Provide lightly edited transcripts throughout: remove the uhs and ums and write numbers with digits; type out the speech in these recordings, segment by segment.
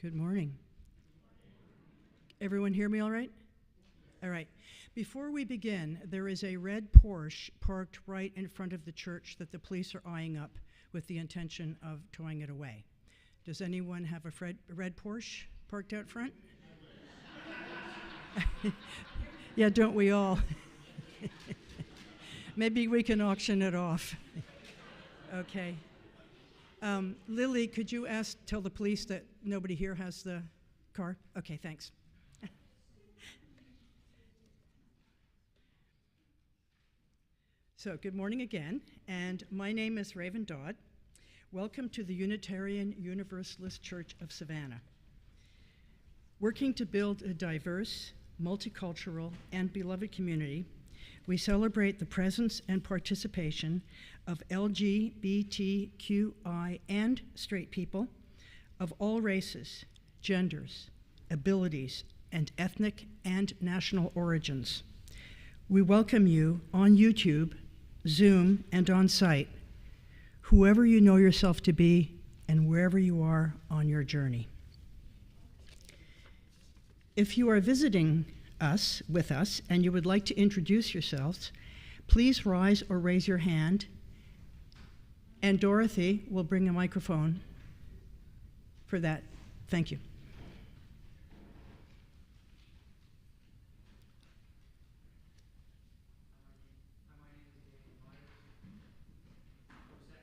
Good morning. Everyone hear me all right? All right. Before we begin, there is a red Porsche parked right in front of the church that the police are eyeing up with the intention of towing it away. Does anyone have a red Porsche parked out front? Yeah, don't we all? Maybe we can auction it off. Okay. Lily, could you tell the police that nobody here has the car? Okay, thanks. So, good morning again, and my name is Rev Lisa Doege. Welcome to the Unitarian Universalist Church of Savannah. Working to build a diverse, multicultural, and beloved community, we celebrate the presence and participation of LGBTQI and straight people of all races, genders, abilities, and ethnic and national origins. We welcome you on YouTube, Zoom, and on site, whoever you know yourself to be and wherever you are on your journey. If you are visiting with us and you would like to introduce yourselves, please rise or raise your hand, and Dorothy will bring a microphone for that. Thank you.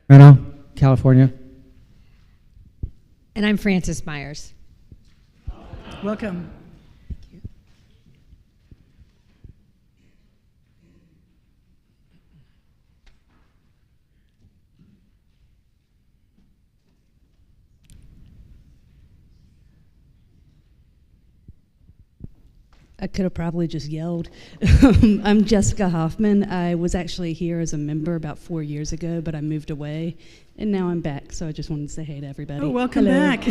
Sacramento, California. And I'm Frances Myers. Welcome. I could have probably just yelled. I'm Jessica Hoffman. I was actually here as a member about 4 years ago, but I moved away, and now I'm back, so I just wanted to say hey to everybody. Oh, welcome back.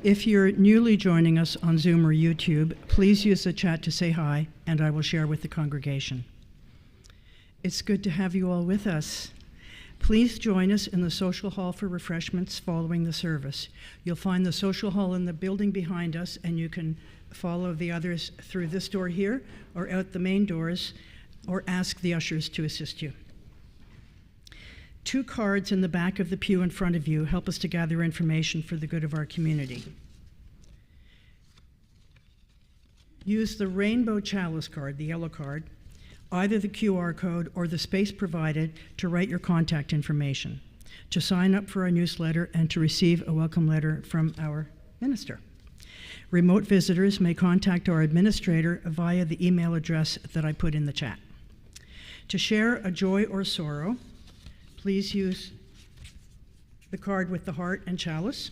If you're newly joining us on Zoom or YouTube, please use the chat to say hi, and I will share with the congregation. It's good to have you all with us. Please join us in the social hall for refreshments following the service. You'll find the social hall in the building behind us, and you can follow the others through this door here or out the main doors, or ask the ushers to assist you. 2 cards in the back of the pew in front of you help us to gather information for the good of our community. Use the rainbow chalice card, the yellow card, either the QR code or the space provided to write your contact information, to sign up for our newsletter, and to receive a welcome letter from our minister. Remote visitors may contact our administrator via the email address that I put in the chat. To share a joy or sorrow, please use the card with the heart and chalice.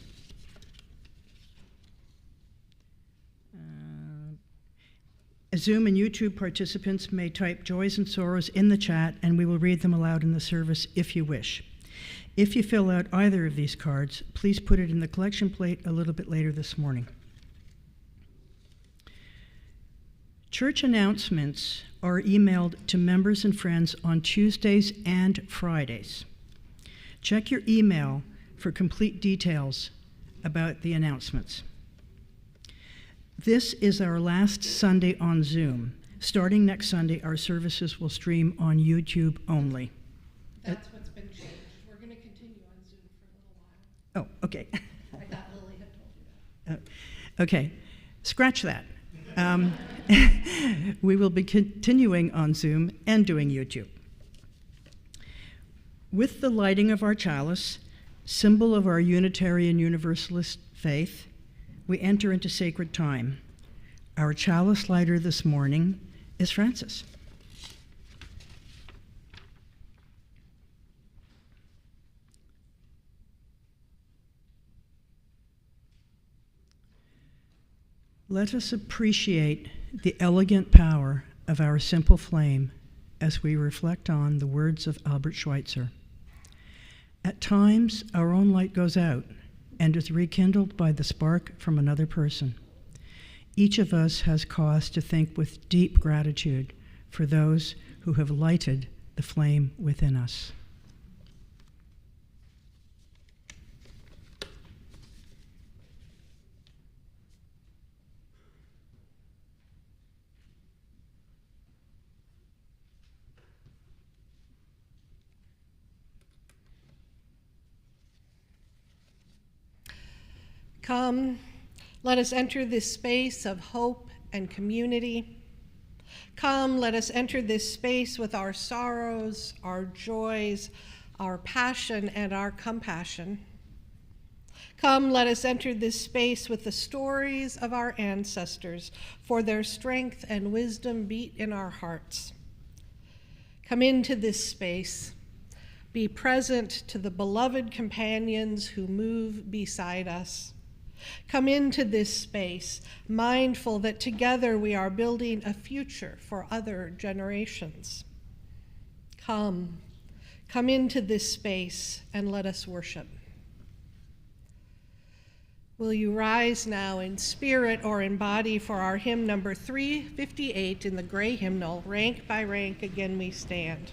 Zoom and YouTube participants may type joys and sorrows in the chat, and we will read them aloud in the service if you wish. If you fill out either of these cards, please put it in the collection plate a little bit later this morning. Church announcements are emailed to members and friends on Tuesdays and Fridays. Check your email for complete details about the announcements. This is our last Sunday on Zoom. Starting next Sunday, our services will stream on YouTube only. That's what's been changed. We're going to continue on Zoom for a little while. Oh, okay. I thought Lily had told you that. Okay, scratch that. We will be continuing on Zoom and doing YouTube. With the lighting of our chalice, symbol of our Unitarian Universalist faith, we enter into sacred time. Our chalice lighter this morning is Frances. Let us appreciate the elegant power of our simple flame as we reflect on the words of Albert Schweitzer. At times, our own light goes out and is rekindled by the spark from another person. Each of us has cause to think with deep gratitude for those who have lighted the flame within us. Come, let us enter this space of hope and community. Come, let us enter this space with our sorrows, our joys, our passion, and our compassion. Come, let us enter this space with the stories of our ancestors, for their strength and wisdom beat in our hearts. Come into this space. Be present to the beloved companions who move beside us. Come into this space, mindful that together we are building a future for other generations. Come into this space and let us worship. Will you rise now in spirit or in body for our hymn number 358 in the gray hymnal, Rank by Rank, Again We Stand.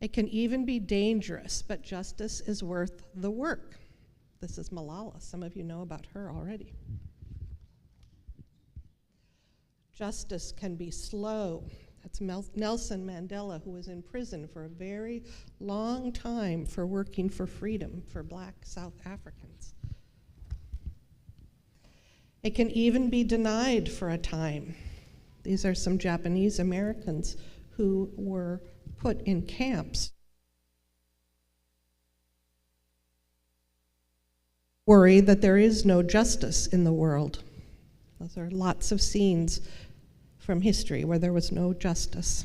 It can even be dangerous, but justice is worth the work. This is Malala. Some of you know about her already. Justice can be slow. That's Nelson Mandela, who was in prison for a very long time for working for freedom for Black South Africans. It can even be denied for a time. These are some Japanese Americans who were put in camps. Worry that there is no justice in the world. Those are lots of scenes from history where there was no justice.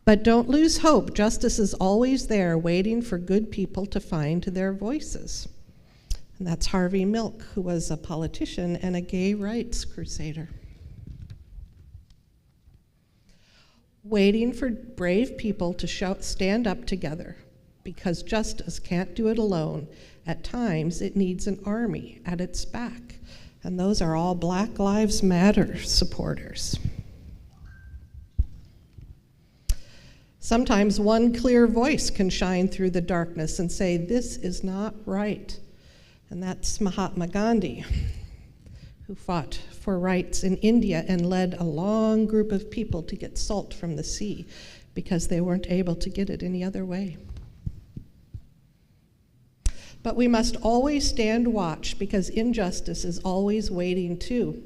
But don't lose hope. Justice is always there, waiting for good people to find their voices. And that's Harvey Milk, who was a politician and a gay rights crusader. Waiting for brave people to stand up together, because justice can't do it alone. At times, it needs an army at its back, and those are all Black Lives Matter supporters. Sometimes one clear voice can shine through the darkness and say, this is not right. And that's Mahatma Gandhi, who fought for rights in India and led a long group of people to get salt from the sea because they weren't able to get it any other way. But we must always stand watch, because injustice is always waiting too.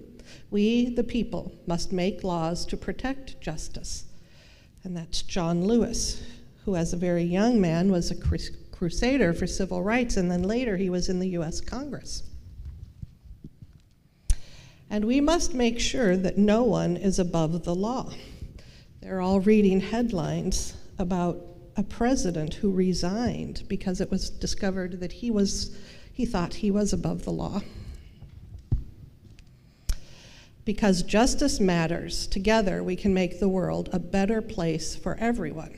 We, the people, must make laws to protect justice. And that's John Lewis, who as a very young man was a crusader for civil rights, and then later he was in the US Congress. And we must make sure that no one is above the law. They're all reading headlines about a president who resigned because it was discovered that he thought he was above the law. Because justice matters, together we can make the world a better place for everyone.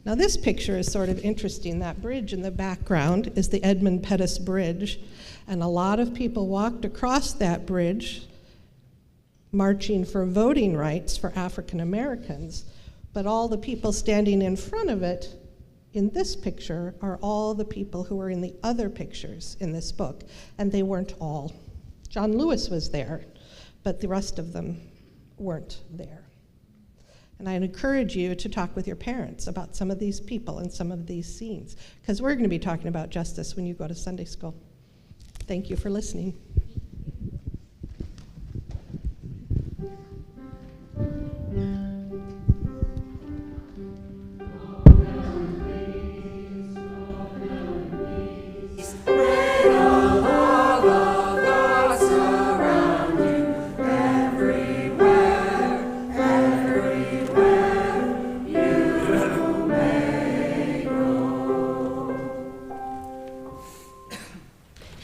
Now this picture is sort of interesting. That bridge in the background is the Edmund Pettus Bridge, and a lot of people walked across that bridge marching for voting rights for African Americans. But all the people standing in front of it in this picture are all the people who are in the other pictures in this book, and they weren't all. John Lewis was there, but the rest of them weren't there. And I'd encourage you to talk with your parents about some of these people and some of these scenes, because we're going to be talking about justice when you go to Sunday school. Thank you for listening.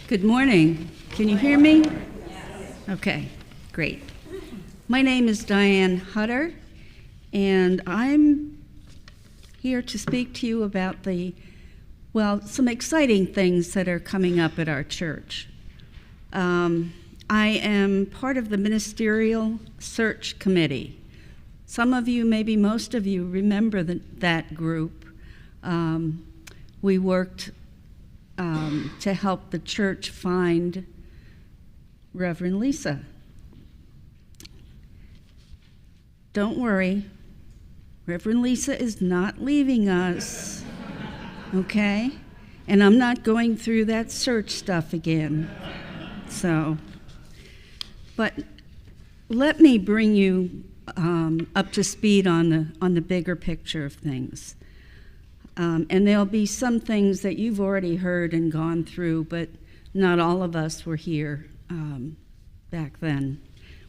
Good morning. Can you hear me? Okay, great. My name is Diane Hutter, and I'm here to speak to you about some exciting things that are coming up at our church. I am part of the Ministerial Search Committee. Some of you, maybe most of you, remember that group. We worked to help the church find Reverend Lisa. Don't worry, Reverend Lisa is not leaving us, okay? And I'm not going through that search stuff again. But let me bring you up to speed on the bigger picture of things. And there'll be some things that you've already heard and gone through, but not all of us were here back then.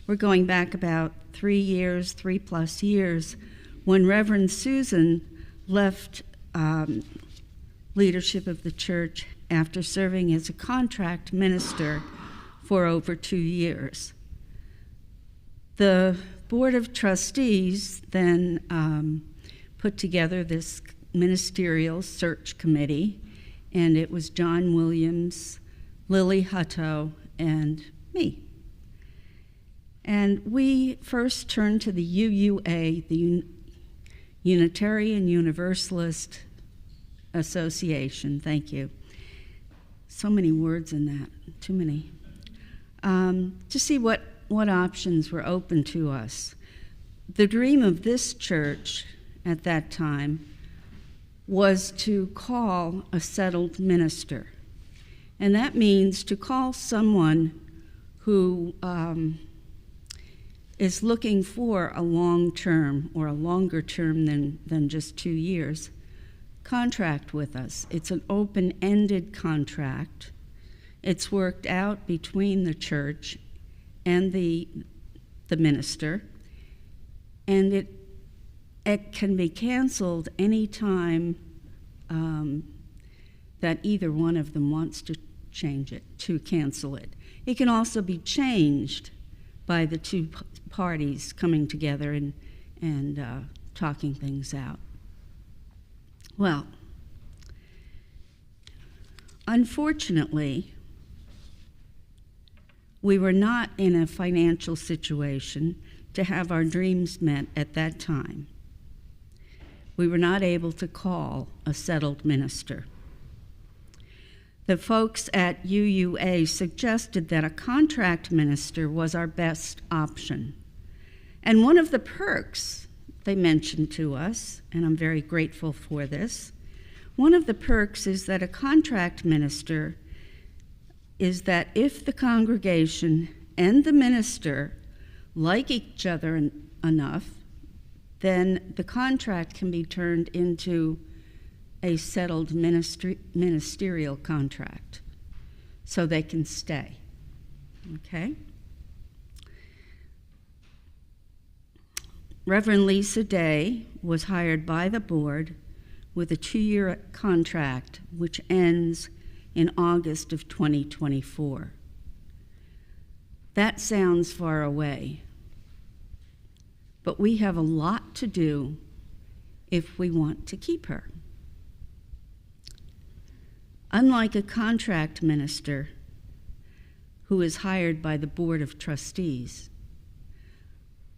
We're going back about 3+ years, when Reverend Susan left leadership of the church after serving as a contract minister for over 2 years. The Board of Trustees then put together this Ministerial Search Committee, and it was John Williams, Lily Hutto, and me. And we first turned to the UUA, the Unitarian Universalist Association. Thank you. So many words in that, too many. To see what options were open to us. The dream of this church at that time was to call a settled minister. And that means to call someone who is looking for a long-term or a longer term than just 2 years contract with us. It's an open-ended contract. It's worked out between the church and the minister, and it can be canceled any time that either one of them wants to cancel it. It can also be changed by the two parties coming together and talking things out. Well, unfortunately, we were not in a financial situation to have our dreams met at that time. We were not able to call a settled minister. The folks at UUA suggested that a contract minister was our best option. And one of the perks they mentioned to us, and I'm very grateful for this, one of the perks is that a contract minister is that if the congregation and the minister like each other enough, then the contract can be turned into a settled ministerial contract so they can stay. Okay? Rev Lisa Doege was hired by the board with a 2-year contract which ends in August of 2024. That sounds far away, but we have a lot to do if we want to keep her. Unlike a contract minister who is hired by the Board of Trustees,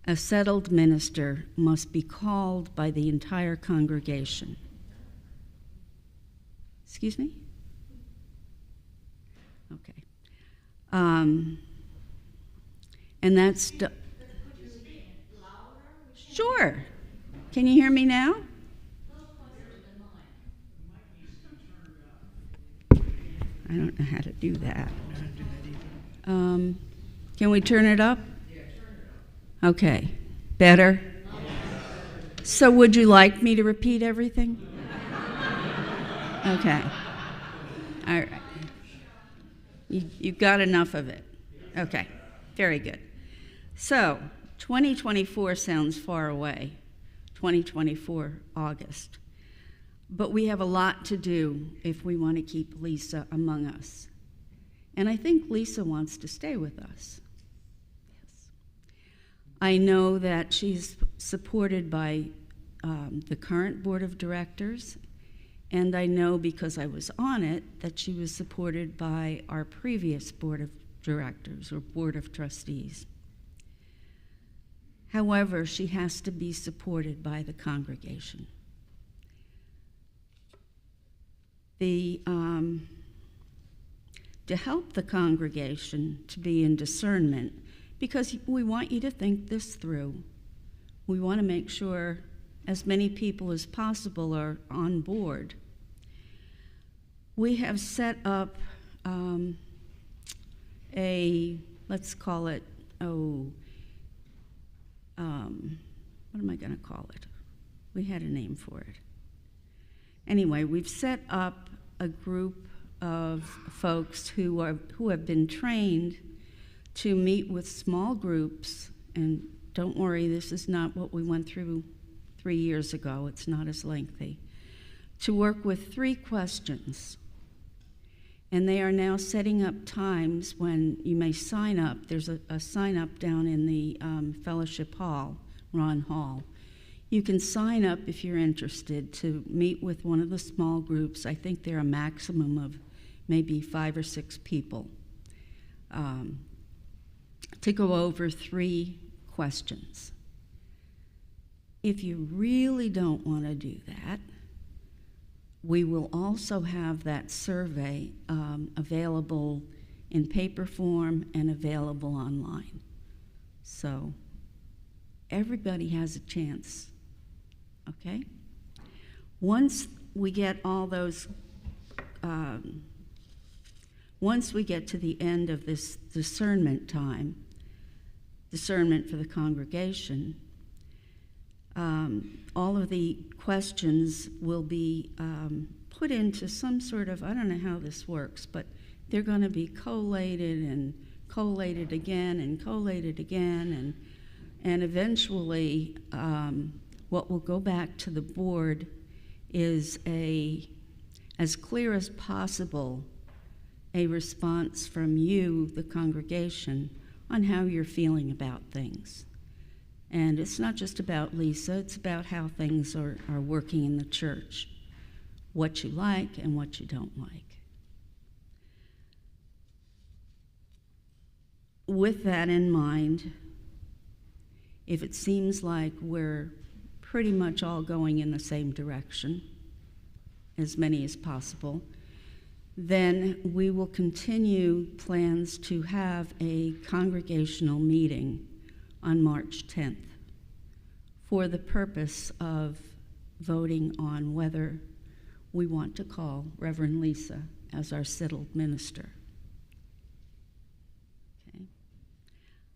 a settled minister must be called by the entire congregation. Excuse me? Okay. And that's... Sure. Can you hear me now? I don't know how to do that. Can we turn it up? Okay. Better? So would you like me to repeat everything? Okay. All right. You've got enough of it. Okay. Very good. So 2024 sounds far away. 2024, August. But we have a lot to do if we want to keep Lisa among us. And I think Lisa wants to stay with us. Yes. I know that she's supported by the current board of directors, and I know because I was on it that she was supported by our previous board of directors or board of trustees. However, she has to be supported by the congregation. To help the congregation to be in discernment, because we want you to think this through. We want to make sure as many people as possible are on board. We have set up let's call it, what am I going to call it? We had a name for it. Anyway, we've set up a group of folks who have been trained to meet with small groups, and don't worry, this is not what we went through 3 years ago. It's not as lengthy. To work with 3 questions. And they are now setting up times when you may sign up. There's a sign up down in the fellowship hall, Ron Hall. You can sign up if you're interested to meet with one of the small groups. I think they're a maximum of maybe 5 or 6 people to go over 3 questions. If you really don't want to do that, we will also have that survey available in paper form and available online. So everybody has a chance, okay? Once we get all those, once we get to the end of this discernment time, discernment for the congregation, all of the questions will be put into some sort of, I don't know how this works, but they're going to be collated and collated again and collated again, and eventually what will go back to the board is as clear as possible, a response from you, the congregation, on how you're feeling about things. And it's not just about Lisa, it's about how things are working in the church, what you like and what you don't like. With that in mind, if it seems like we're pretty much all going in the same direction, as many as possible, then we will continue plans to have a congregational meeting on March 10th for the purpose of voting on whether we want to call Reverend Lisa as our settled minister. Okay.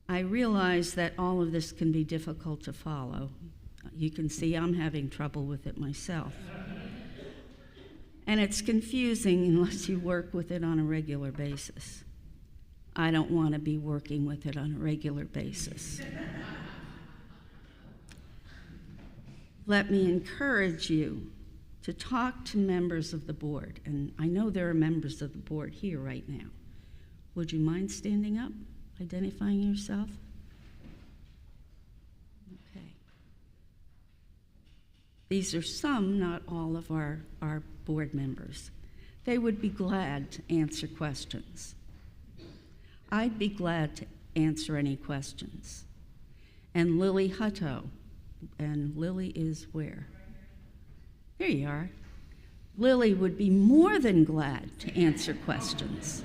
I realize that all of this can be difficult to follow. You can see I'm having trouble with it myself. And it's confusing unless you work with it on a regular basis. I don't want to be working with it on a regular basis. Let me encourage you to talk to members of the board, and I know there are members of the board here right now. Would you mind standing up, identifying yourself? Okay. These are some, not all of our board members. They would be glad to answer questions. I'd be glad to answer any questions. And Lily Hutto, and Lily is where? There you are. Lily would be more than glad to answer questions.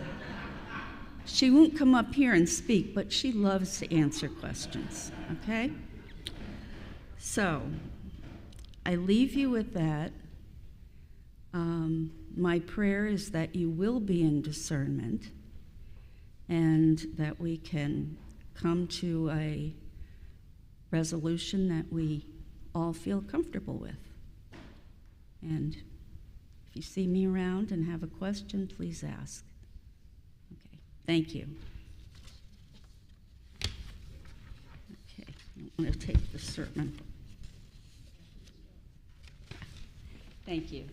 She won't come up here and speak, but she loves to answer questions, okay? So, I leave you with that. My prayer is that you will be in discernment and that we can come to a resolution that we all feel comfortable with. And if you see me around and have a question, please ask. Okay, thank you. Okay, I want to take the sermon. Thank you.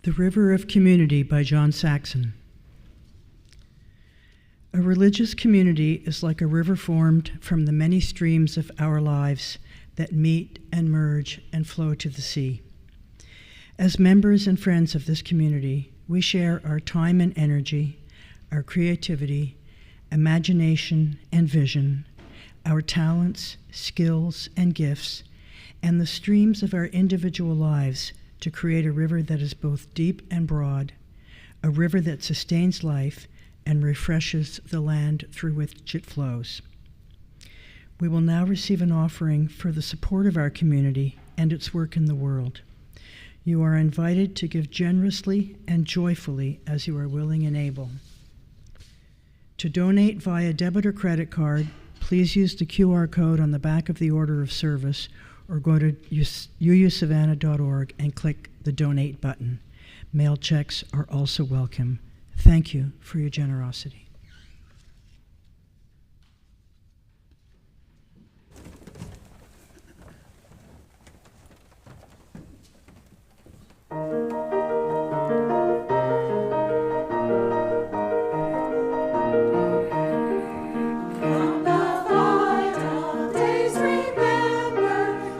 The River of Community by John Saxon. A religious community is like a river formed from the many streams of our lives that meet and merge and flow to the sea. As members and friends of this community, we share our time and energy, our creativity, imagination and vision, our talents, skills, and gifts, and the streams of our individual lives to create a river that is both deep and broad, a river that sustains life and refreshes the land through which it flows. We will now receive an offering for the support of our community and its work in the world. You are invited to give generously and joyfully as you are willing and able. To donate via debit or credit card, please use the QR code on the back of the order of service or go to uusavannah.org and click the donate button. Mail checks are also welcome. Thank you for your generosity. From the vital days remember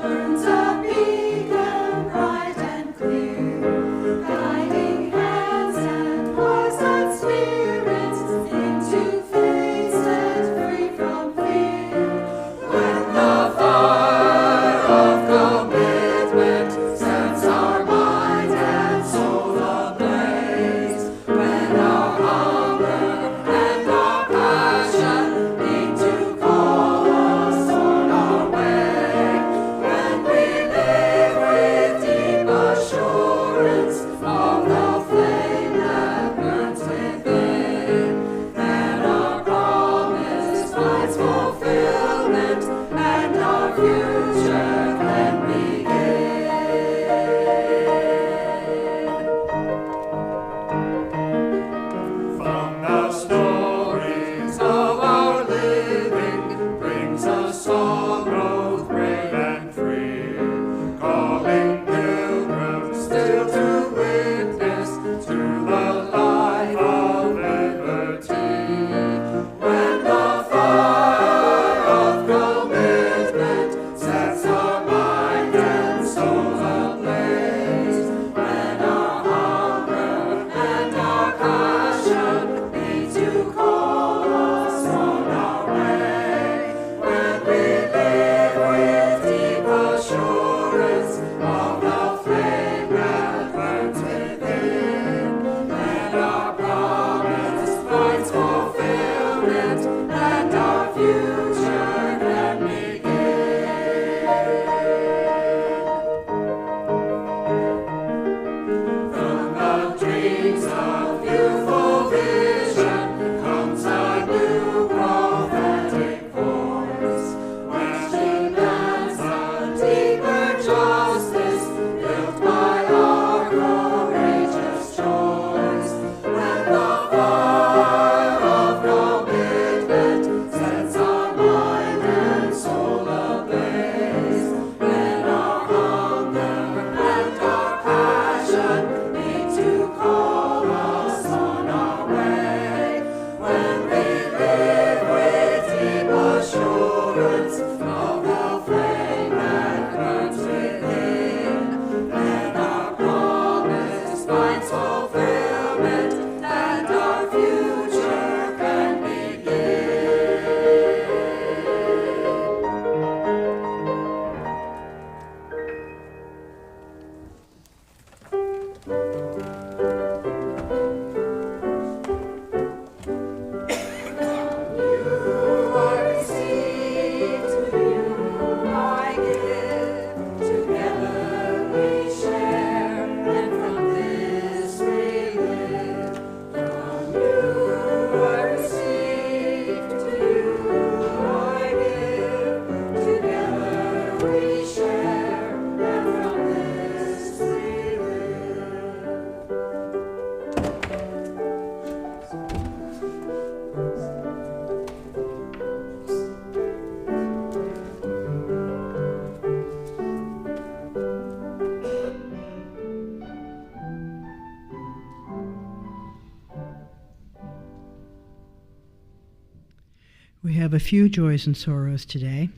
We have a few joys and sorrows today.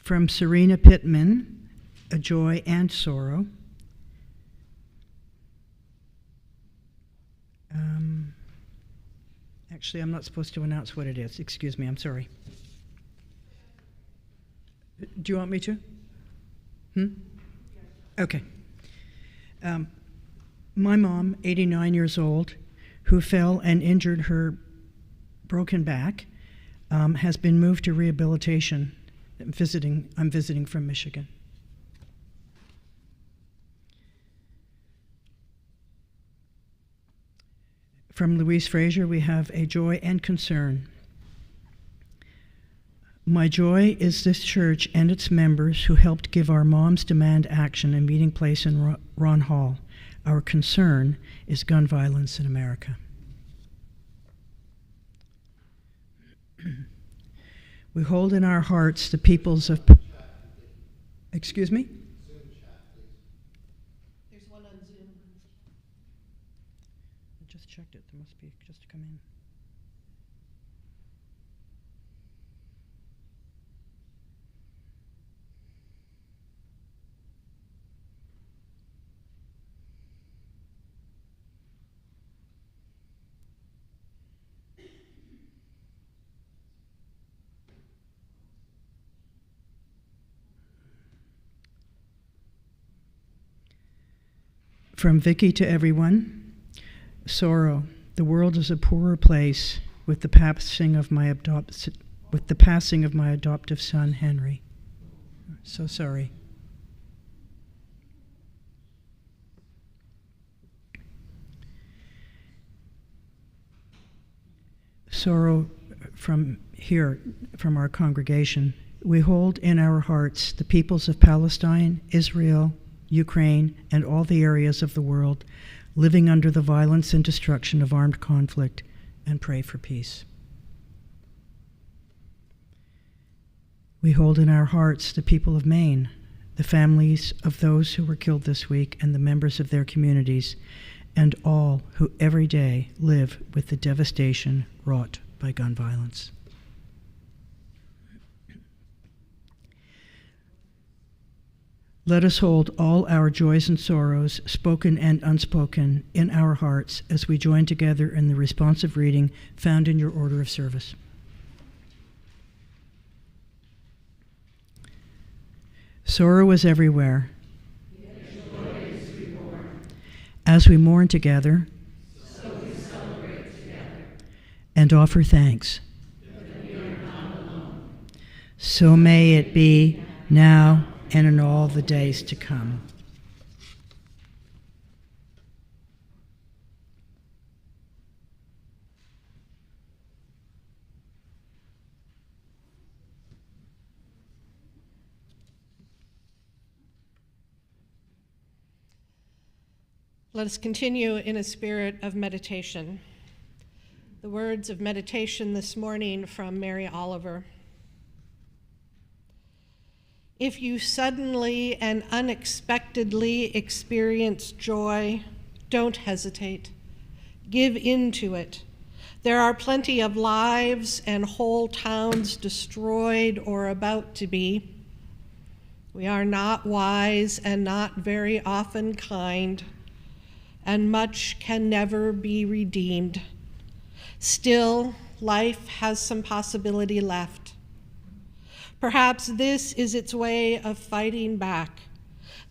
From Serena Pittman, a joy and sorrow. Actually, I'm not supposed to announce what it is. Excuse me, I'm sorry. Do you want me to? Okay. My mom, 89 years old, who fell and injured her broken back, has been moved to rehabilitation. I'm visiting from Michigan. From Louise Fraser, we have a joy and concern. My joy is this church and its members who helped give our Moms Demand Action a meeting place in Ron Hall. Our concern is gun violence in America. We hold in our hearts the peoples of... Excuse me? There's one on Zoom. I just checked it. There must be just come in. From Vicky to everyone, sorrow. The world is a poorer place with the passing of my adoptive son, Henry. So sorry. Sorrow from here, from our congregation. We hold in our hearts the peoples of Palestine, Israel, Ukraine, and all the areas of the world living under the violence and destruction of armed conflict, and pray for peace. We hold in our hearts the people of Maine, the families of those who were killed this week and the members of their communities, and all who every day live with the devastation wrought by gun violence. Let us hold all our joys and sorrows, spoken and unspoken, in our hearts as we join together in the responsive reading found in your order of service. Sorrow is everywhere. As we mourn together, so we celebrate together, and offer thanks. that we are not alone. So may it be now and in all the days to come. Let us continue in a spirit of meditation. The words of meditation this morning from Mary Oliver. If you suddenly and unexpectedly experience joy, don't hesitate. Give in to it. There are plenty of lives and whole towns destroyed or about to be. We are not wise and not very often kind, and much can never be redeemed. Still, life has some possibility left. Perhaps this is its way of fighting back,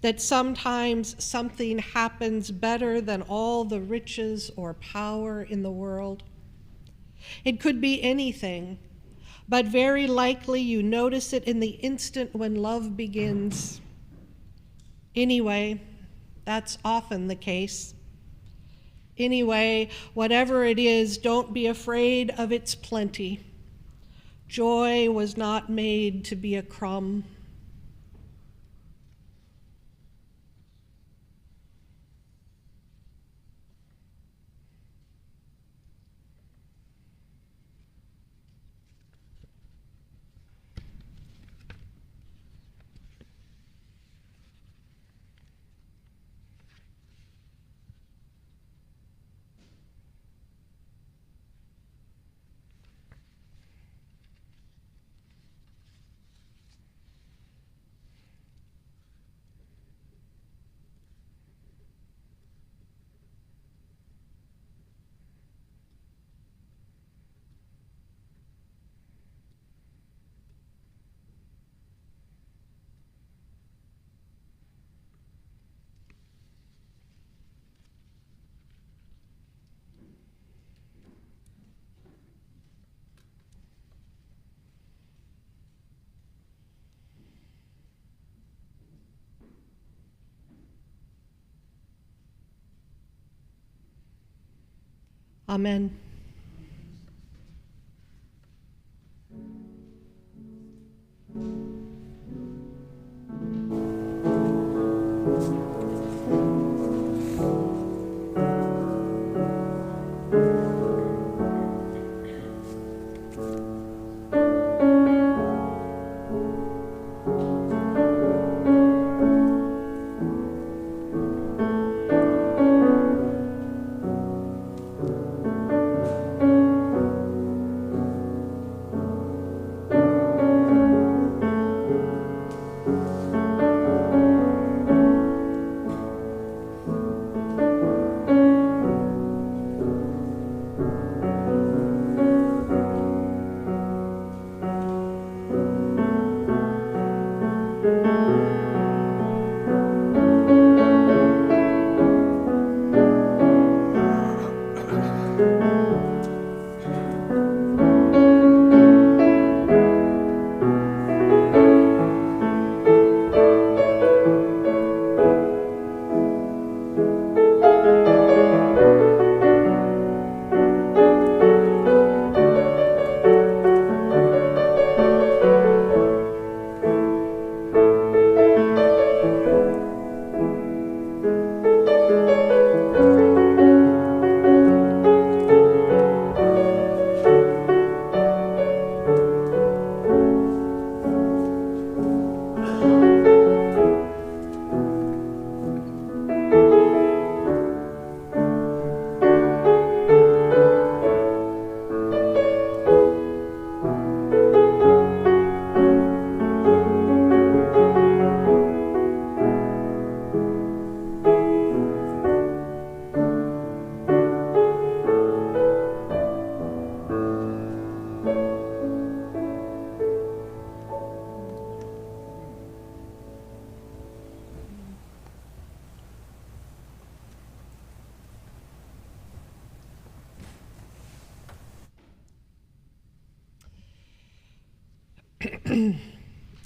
that sometimes something happens better than all the riches or power in the world. It could be anything, but very likely you notice it in the instant when love begins. Anyway, that's often the case. Anyway, whatever it is, don't be afraid of its plenty. Joy was not made to be a crumb. Amen.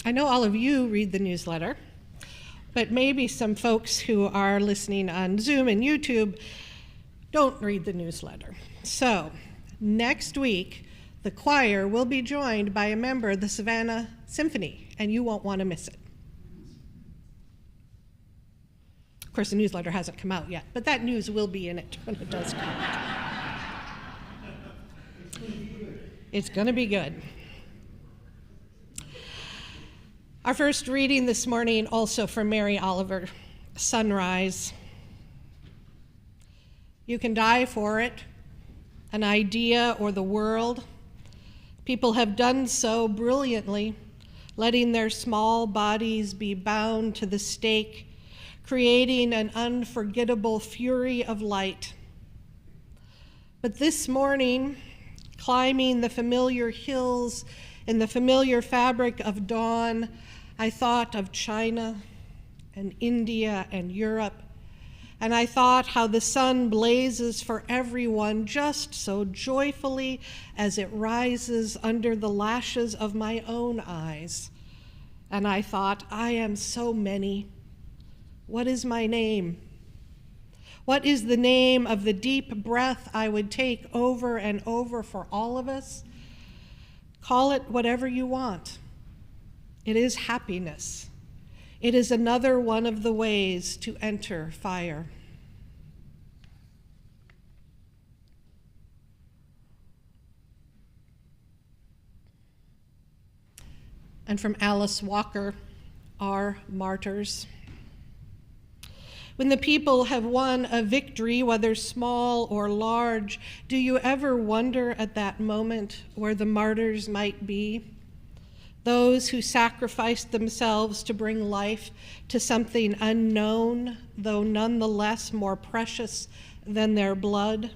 I know all of you read the newsletter, but maybe some folks who are listening on Zoom and YouTube don't read the newsletter. So next week, the choir will be joined by a member of the Savannah Symphony, and you won't want to miss it. Of course, the newsletter hasn't come out yet, but that news will be in it when it does come out. It's going to be good. Our first reading this morning, also from Mary Oliver, Sunrise. You can die for it, an idea or the world. People have done so brilliantly, letting their small bodies be bound to the stake, creating an unforgettable fury of light. But this morning, climbing the familiar hills in the familiar fabric of dawn, I thought of China, and India and Europe, and I thought how the sun blazes for everyone just so joyfully as it rises under the lashes of my own eyes. And I thought, I am so many. What is my name? What is the name of the deep breath I would take over and over for all of us? Call it whatever you want. It is happiness. It is another one of the ways to enter fire. And from Alice Walker, Our Martyrs. When the people have won a victory, whether small or large, do you ever wonder at that moment where the martyrs might be? Those who sacrificed themselves to bring life to something unknown, though nonetheless more precious than their blood.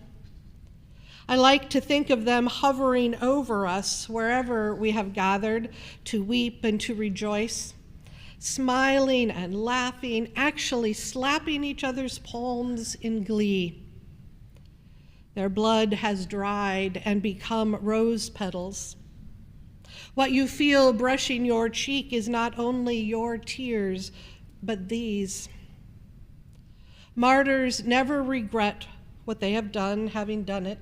I like to think of them hovering over us wherever we have gathered to weep and to rejoice, smiling and laughing, actually slapping each other's palms in glee. Their blood has dried and become rose petals. What you feel brushing your cheek is not only your tears, but these. Martyrs never regret what they have done, having done it.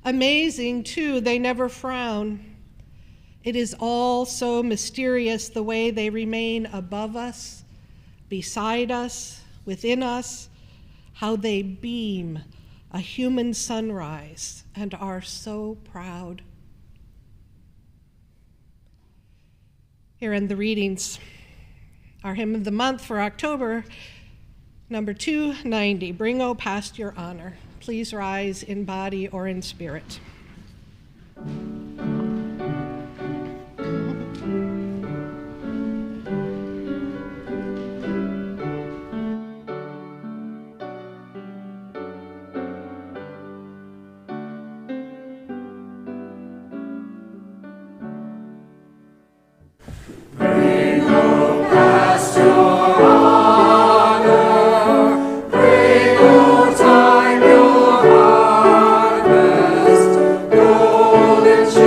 Amazing, too, they never frown. It is all so mysterious the way they remain above us, beside us, within us, how they beam a human sunrise and are so proud. Here in the readings, our hymn of the month for October, number 290, Bring, O Past Your Honor. Please rise in body or in spirit. Golden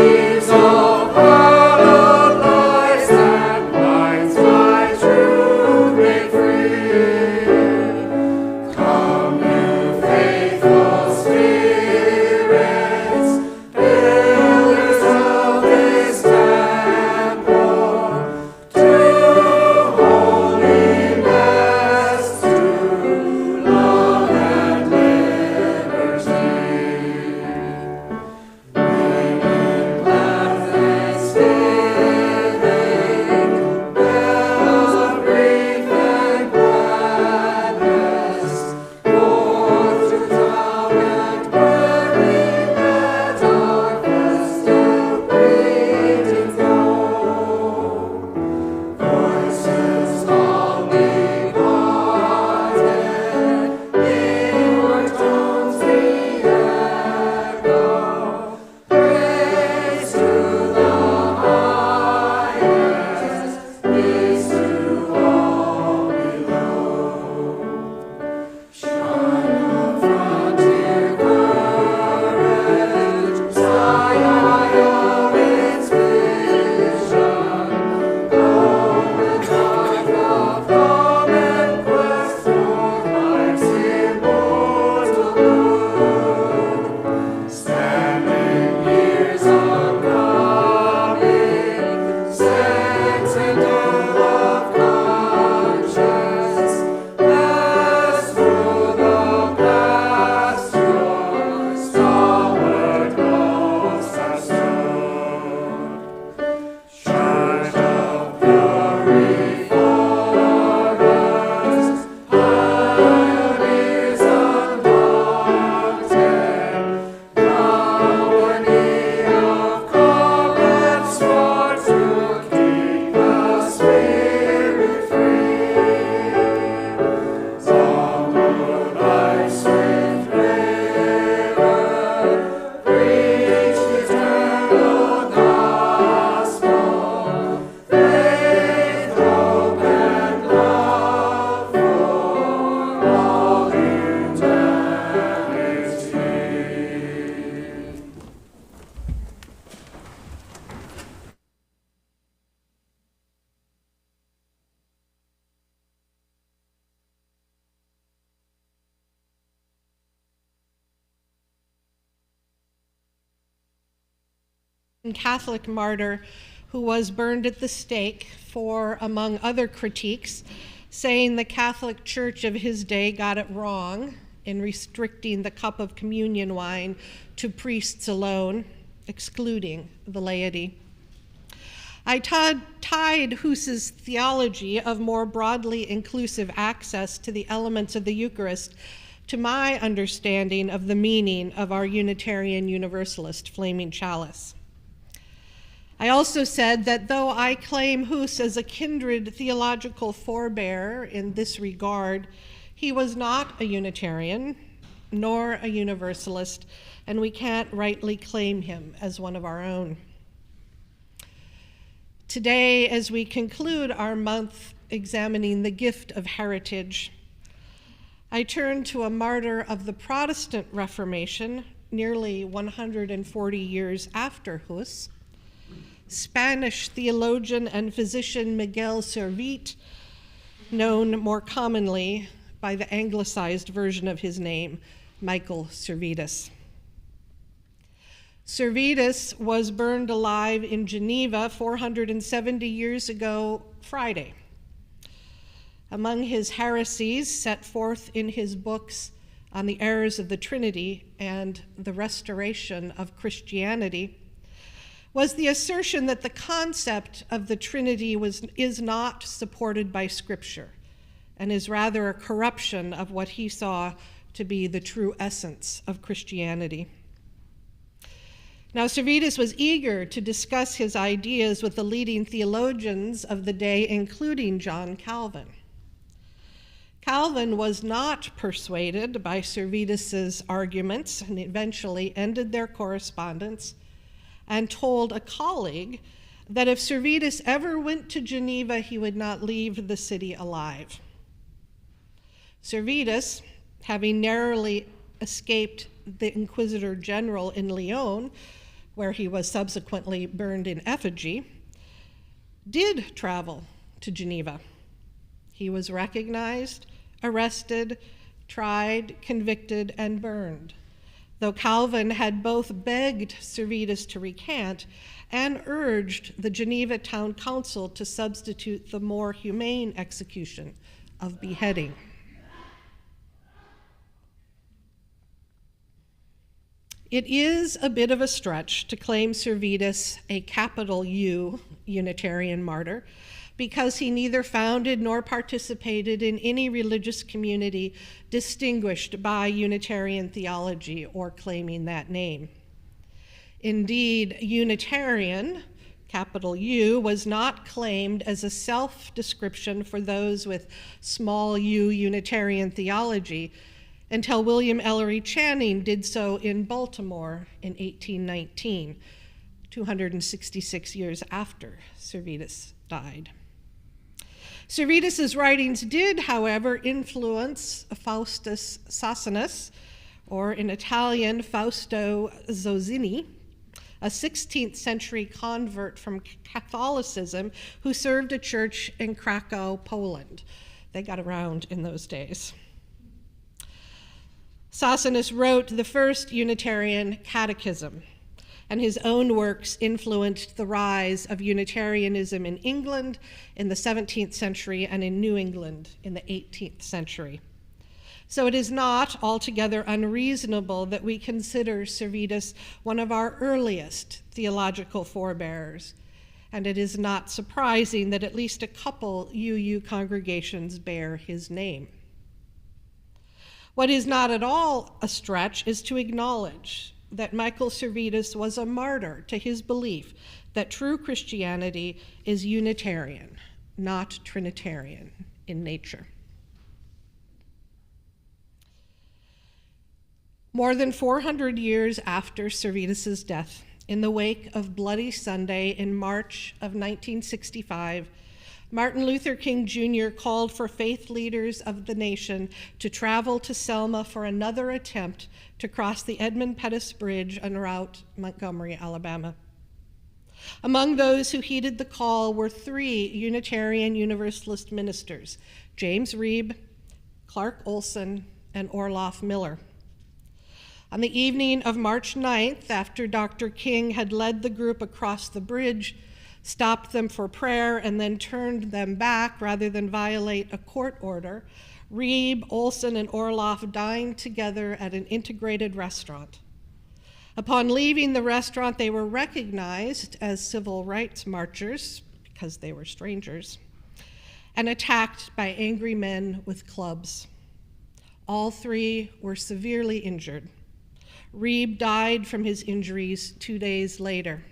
Catholic martyr who was burned at the stake for, among other critiques, saying the Catholic Church of his day got it wrong in restricting the cup of communion wine to priests alone, excluding the laity. I tied Hus's theology of more broadly inclusive access to the elements of the Eucharist to my understanding of the meaning of our Unitarian Universalist flaming chalice. I also said that though I claim Hus as a kindred theological forebearer in this regard, he was not a Unitarian nor a Universalist, and we can't rightly claim him as one of our own. Today, as we conclude our month examining the gift of heritage, I turn to a martyr of the Protestant Reformation, nearly 140 years after Hus, Spanish theologian and physician Miguel Servet, known more commonly by the anglicized version of his name, Michael Servetus. Servetus was burned alive in Geneva 470 years ago Friday. Among his heresies set forth in his books on the errors of the Trinity and the restoration of Christianity was the assertion that the concept of the Trinity is not supported by Scripture and is rather a corruption of what he saw to be the true essence of Christianity. Now, Servetus was eager to discuss his ideas with the leading theologians of the day, including John Calvin. Calvin was not persuaded by Servetus's arguments and eventually ended their correspondence and told a colleague that if Servetus ever went to Geneva, he would not leave the city alive. Servetus, having narrowly escaped the Inquisitor General in Lyon, where he was subsequently burned in effigy, did travel to Geneva. He was recognized, arrested, tried, convicted, and burned, though Calvin had both begged Servetus to recant and urged the Geneva Town Council to substitute the more humane execution of beheading. It is a bit of a stretch to claim Servetus a capital U Unitarian martyr, because he neither founded nor participated in any religious community distinguished by Unitarian theology or claiming that name. Indeed, Unitarian, capital U, was not claimed as a self-description for those with small u Unitarian theology until William Ellery Channing did so in Baltimore in 1819, 266 years after Servetus died. Servetus's writings did, however, influence Faustus Socinus, or in Italian, Fausto Zozzini, a 16th century convert from Catholicism who served a church in Krakow, Poland. They got around in those days. Socinus wrote the first Unitarian Catechism, and his own works influenced the rise of Unitarianism in England in the 17th century and in New England in the 18th century. So it is not altogether unreasonable that we consider Servetus one of our earliest theological forebearers, and it is not surprising that at least a couple UU congregations bear his name. What is not at all a stretch is to acknowledge that Michael Servetus was a martyr to his belief that true Christianity is Unitarian, not Trinitarian in nature. More than 400 years after Servetus's death, in the wake of Bloody Sunday in March of 1965, Martin Luther King Jr. called for faith leaders of the nation to travel to Selma for another attempt to cross the Edmund Pettus Bridge en route Montgomery, Alabama. Among those who heeded the call were 3 Unitarian Universalist ministers, James Reeb, Clark Olson, and Orloff Miller. On the evening of March 9th, after Dr. King had led the group across the bridge, stopped them for prayer, and then turned them back rather than violate a court order, Reeb, Olson, and Orloff dined together at an integrated restaurant. Upon leaving the restaurant, they were recognized as civil rights marchers, because they were strangers, and attacked by angry men with clubs. All three were severely injured. Reeb died from his injuries 2 days later.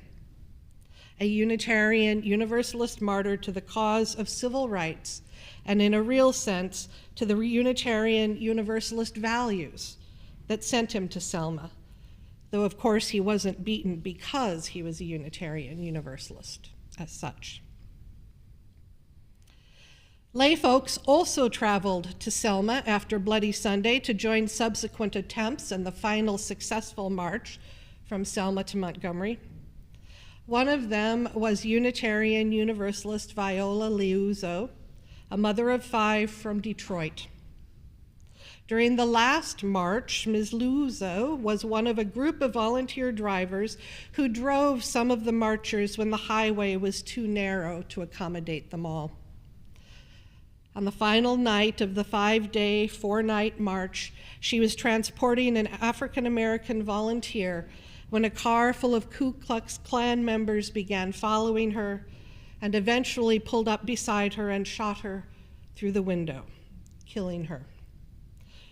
A Unitarian Universalist martyr to the cause of civil rights, and in a real sense, to the Unitarian Universalist values that sent him to Selma, though of course he wasn't beaten because he was a Unitarian Universalist as such. Lay folks also traveled to Selma after Bloody Sunday to join subsequent attempts and the final successful march from Selma to Montgomery. One of them was Unitarian Universalist Viola Liuzzo, a mother of 5 from Detroit. During the last march, Ms. Liuzzo was one of a group of volunteer drivers who drove some of the marchers when the highway was too narrow to accommodate them all. On the final night of the 5-day, 4-night march, she was transporting an African-American volunteer when a car full of Ku Klux Klan members began following her and eventually pulled up beside her and shot her through the window, killing her.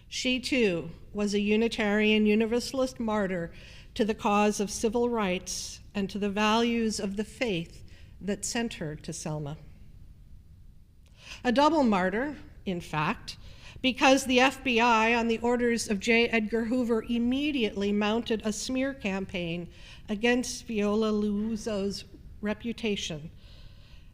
She too was a Unitarian Universalist martyr to the cause of civil rights and to the values of the faith that sent her to Selma. A double martyr, in fact, because the FBI, on the orders of J. Edgar Hoover, immediately mounted a smear campaign against Viola Liuzzo's reputation,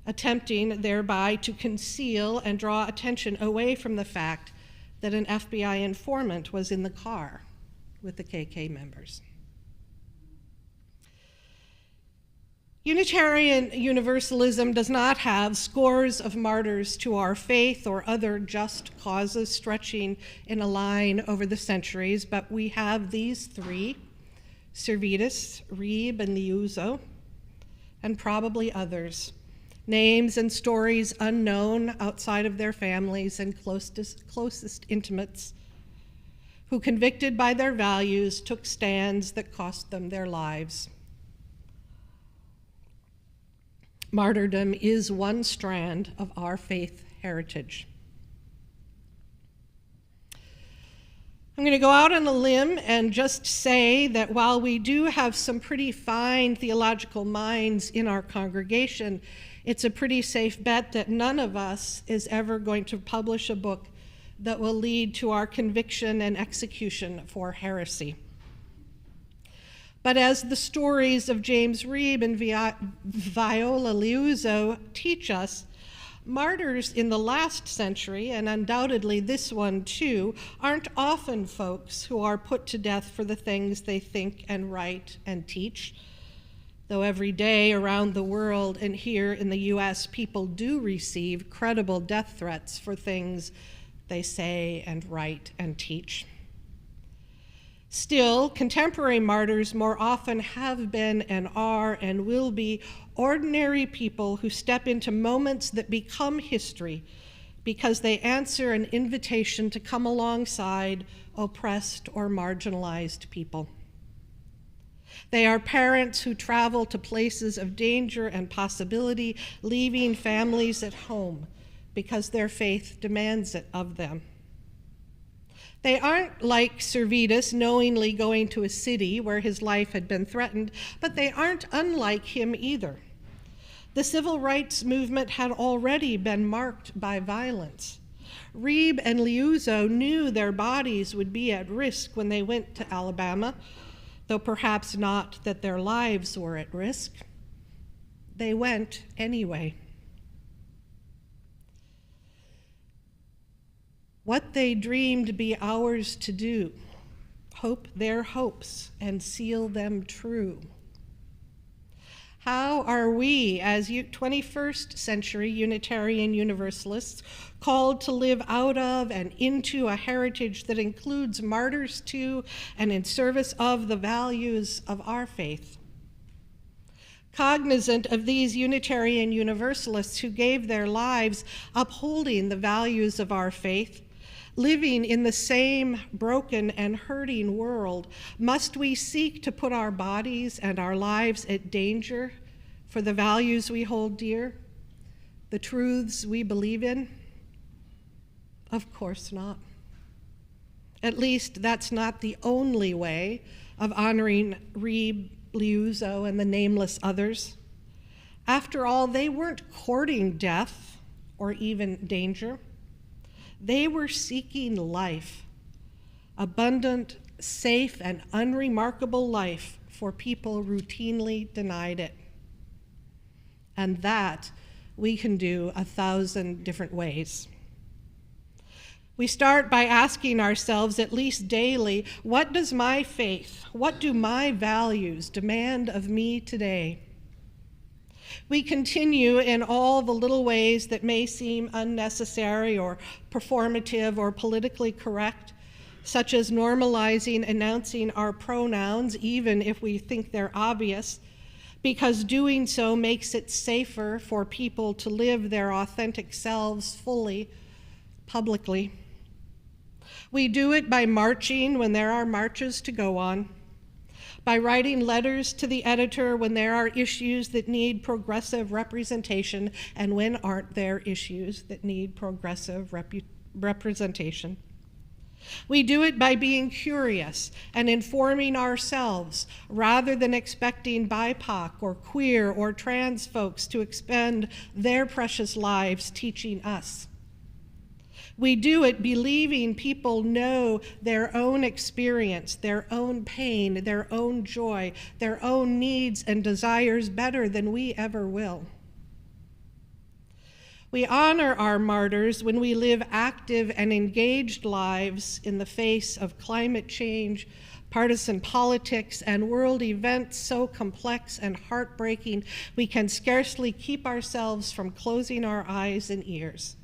attempting thereby to conceal and draw attention away from the fact that an FBI informant was in the car with the KK members. Unitarian Universalism does not have scores of martyrs to our faith or other just causes stretching in a line over the centuries, but we have these 3, Servetus, Reeb, and Liuzzo, and probably others, names and stories unknown outside of their families and closest intimates, who, convicted by their values, took stands that cost them their lives. Martyrdom is one strand of our faith heritage. I'm going to go out on a limb and just say that while we do have some pretty fine theological minds in our congregation, it's a pretty safe bet that none of us is ever going to publish a book that will lead to our conviction and execution for heresy. But as the stories of James Reeb and Viola Liuzzo teach us, martyrs in the last century, and undoubtedly this one too, aren't often folks who are put to death for the things they think and write and teach. Though every day around the world and here in the US, people do receive credible death threats for things they say and write and teach. Still, contemporary martyrs more often have been and are and will be ordinary people who step into moments that become history because they answer an invitation to come alongside oppressed or marginalized people. They are parents who travel to places of danger and possibility, leaving families at home because their faith demands it of them. They aren't like Servetus knowingly going to a city where his life had been threatened, but they aren't unlike him either. The civil rights movement had already been marked by violence. Reeb and Liuzzo knew their bodies would be at risk when they went to Alabama, though perhaps not that their lives were at risk. They went anyway. What they dreamed be ours to do, hope their hopes and seal them true. How are we, as 21st century Unitarian Universalists, called to live out of and into a heritage that includes martyrs to and in service of the values of our faith? Cognizant of these Unitarian Universalists who gave their lives upholding the values of our faith, living in the same broken and hurting world, must we seek to put our bodies and our lives at danger for the values we hold dear, the truths we believe in? Of course not. At least that's not the only way of honoring Rev Lisa and the nameless others. After all, they weren't courting death or even danger. They were seeking life, abundant, safe, and unremarkable life for people routinely denied it. And that we can do 1,000 different ways. We start by asking ourselves, at least daily, what does my faith, what do my values demand of me today? We continue in all the little ways that may seem unnecessary or performative or politically correct, such as normalizing announcing our pronouns, even if we think they're obvious, because doing so makes it safer for people to live their authentic selves fully, publicly. We do it by marching when there are marches to go on, by writing letters to the editor when there are issues that need progressive representation and when aren't there issues that need progressive representation. We do it by being curious and informing ourselves rather than expecting BIPOC or queer or trans folks to expend their precious lives teaching us. We do it believing people know their own experience, their own pain, their own joy, their own needs and desires better than we ever will. We honor our martyrs when we live active and engaged lives in the face of climate change, partisan politics, and world events so complex and heartbreaking we can scarcely keep ourselves from closing our eyes and ears.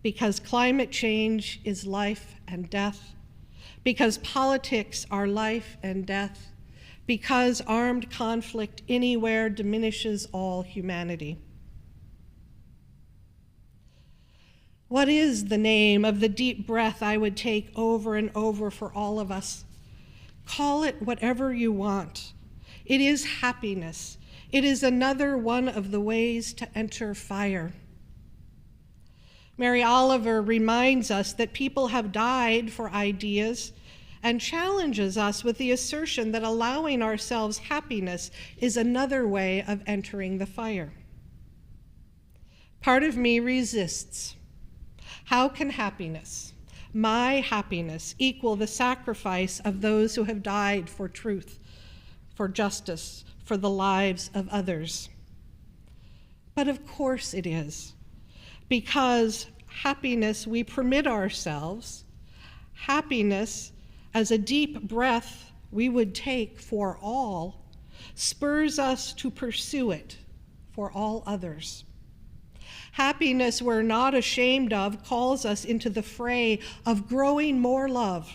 Because climate change is life and death, because politics are life and death, because armed conflict anywhere diminishes all humanity. What is the name of the deep breath I would take over and over for all of us? Call it whatever you want. It is happiness. It is another one of the ways to enter fire. Mary Oliver reminds us that people have died for ideas and challenges us with the assertion that allowing ourselves happiness is another way of entering the fire. Part of me resists. How can happiness, my happiness, equal the sacrifice of those who have died for truth, for justice, for the lives of others? But of course it is. Because happiness we permit ourselves, happiness as a deep breath we would take for all, spurs us to pursue it for all others. Happiness we're not ashamed of calls us into the fray of growing more love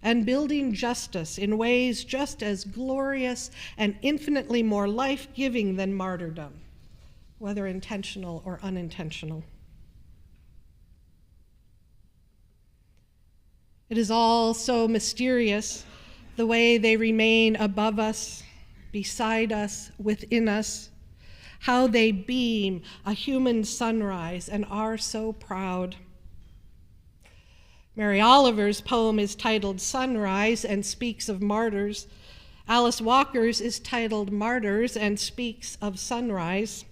and building justice in ways just as glorious and infinitely more life-giving than martyrdom, whether intentional or unintentional. It is all so mysterious, the way they remain above us, beside us, within us, how they beam a human sunrise and are so proud. Mary Oliver's poem is titled Sunrise and speaks of martyrs. Alice Walker's is titled Martyrs and speaks of sunrise.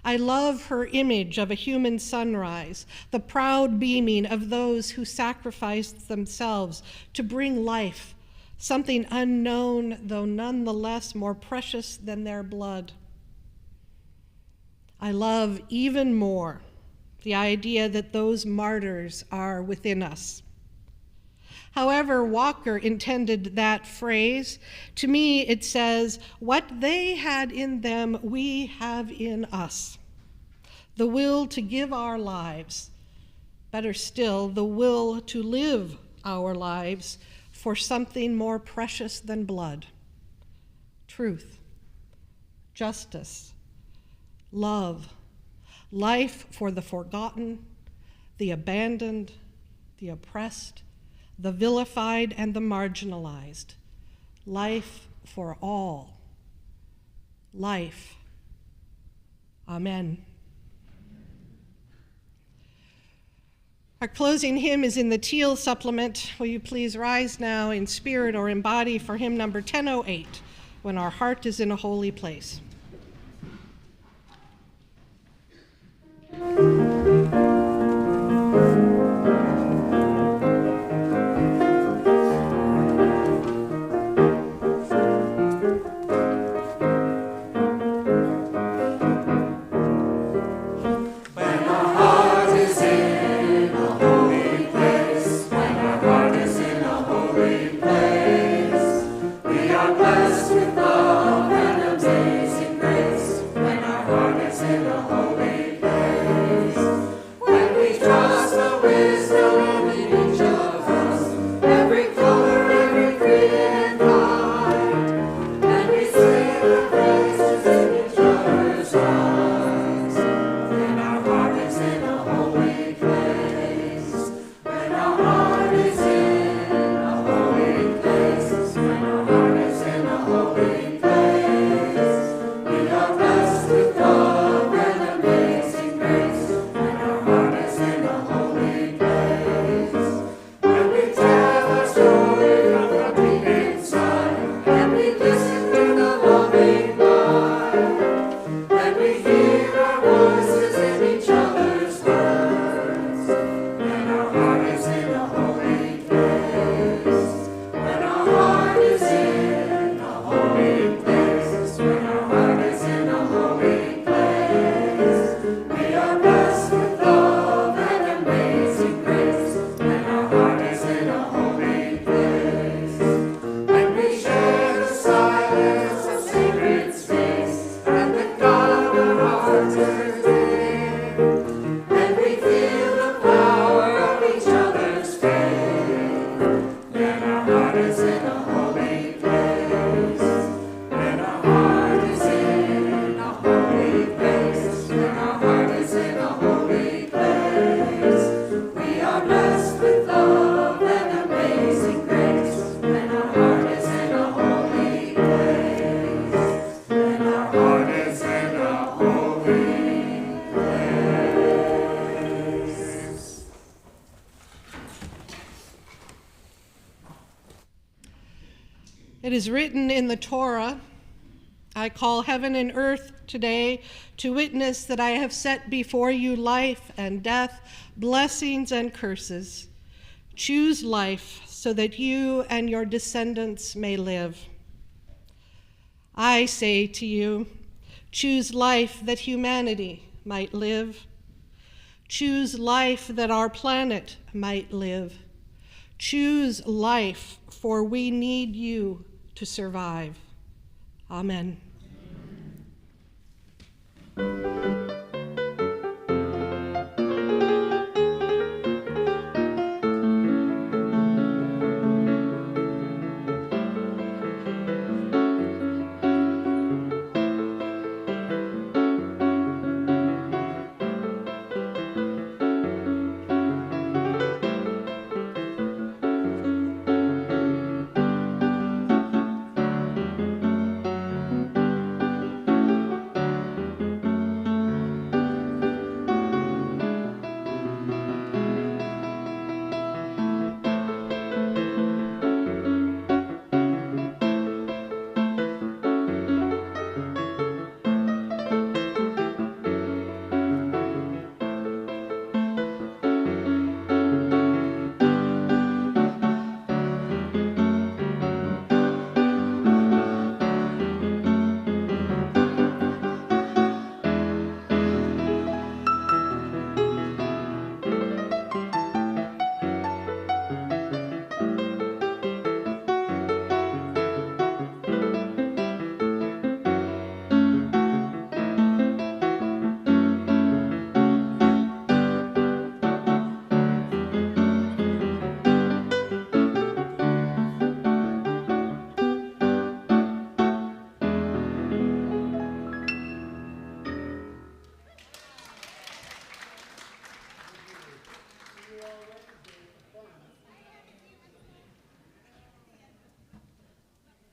I love her image of a human sunrise, the proud beaming of those who sacrificed themselves to bring life, something unknown, though nonetheless more precious than their blood. I love even more the idea that those martyrs are within us. However Walker intended that phrase, to me it says, what they had in them, we have in us. The will to give our lives, better still, the will to live our lives for something more precious than blood. Truth, justice, love, life for the forgotten, the abandoned, the oppressed, the vilified and the marginalized. Life for all. Life. Amen. Our closing hymn is in the Teal supplement. Will you please rise now in spirit or in body for hymn number 1008, When Our Heart is in a Holy Place. It is written in the Torah, I call heaven and earth today to witness that I have set before you life and death, blessings and curses. Choose life so that you and your descendants may live. I say to you, choose life that humanity might live. Choose life that our planet might live. Choose life, for we need you to survive. Amen.